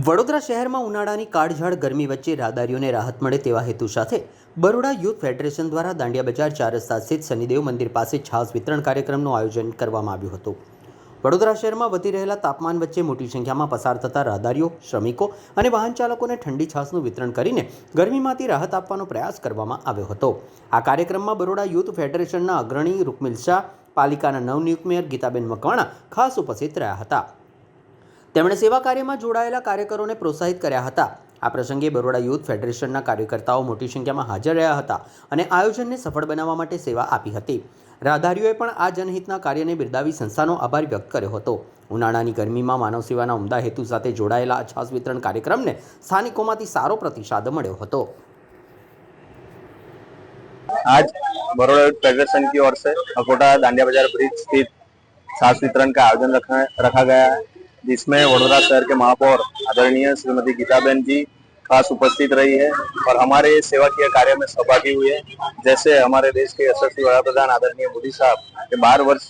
વડોદરા શહેરમાં ઉનાળાની કાળઝાળ ગરમી વચ્ચે રાહદારીઓને રાહત મળે તેવા હેતુ સાથે બરોડા યુથ ફેડરેશન દ્વારા દાંડિયા બજાર 4 રસ્તા સ્થિત શનિદેવ મંદિર પાસે છાસ વિતરણ કાર્યક્રમનું આયોજન કરવામાં આવ્યું હતું। વડોદરા શહેરમાં વધી રહેલા તાપમાન વચ્ચે મોટી સંખ્યામાં પસાર થતા રાહદારીઓ, શ્રમિકો અને વાહન ચાલકોને ઠંડી છાસનું વિતરણ કરીને ગરમીમાંથી રાહત આપવાનો પ્રયાસ કરવામાં આવ્યો હતો। આ કાર્યક્રમમાં બરોડા યુથ ફેડરેશનના અગ્રણી રૂકમિલ શાહ, પાલિકાના નવનિયુક્ત મેયર ગીતાબેન મકવાણા ખાસ ઉપસ્થિત રહ્યા હતા। તેમણે સેવા કાર્યમાં જોડાયેલા કાર્યકરોને પ્રોત્સાહિત કર્યા હતા। આ પ્રસંગે બરોડા યુથ ફેડરેશનના કાર્યકર્તાઓ મોટી સંખ્યામાં હાજર રહ્યા હતા અને આયોજનને સફળ બનાવવા માટે સેવા આપી હતી। રાહદારીઓએ પણ આ જનહિતના કાર્યને બિરદાવી સંસ્થાનો આભાર વ્યક્ત કર્યો હતો। ઉનાળાની ગરમીમાં માનવ સેવાના ઉમદા હેતુ સાથે જોડાયેલા આ છાસ વિતરણ કાર્યક્રમને સ્થાનિકોમાંથી સારો પ્રતિસાદ મળ્યો હતો। आज बड़ौदा यूथ फेडरेशन की ओर से अकोटा दांडिया बाजार ब्रिज स्थित छाछ वितरण का आयोजन रखा गया है, जिसमें वडोदरा शहर के महापौर आदरणीय श्रीमती गीताबेन जी खास उपस्थित रही है और हमारे सेवाकीय कार्य में सहभागी हुए। जैसे हमारे देश के यशस्वी वड़ा प्रधान आदरणीय मोदी साहब के 12 वर्ष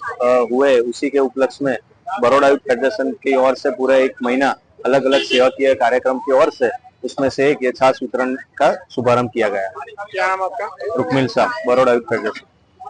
हुए, उसी के उपलक्ष्य में बड़ौदा यूथ फेडरेशन की ओर से पूरे 1 महीना अलग अलग सेवाकीय कार्यक्रम की ओर से उसमें से एक ये छाछ वितरण का शुभारंभ किया गया है। क्या नाम आपका? रुकमिल शाह, बड़ौदा यूथ फेडरेशन।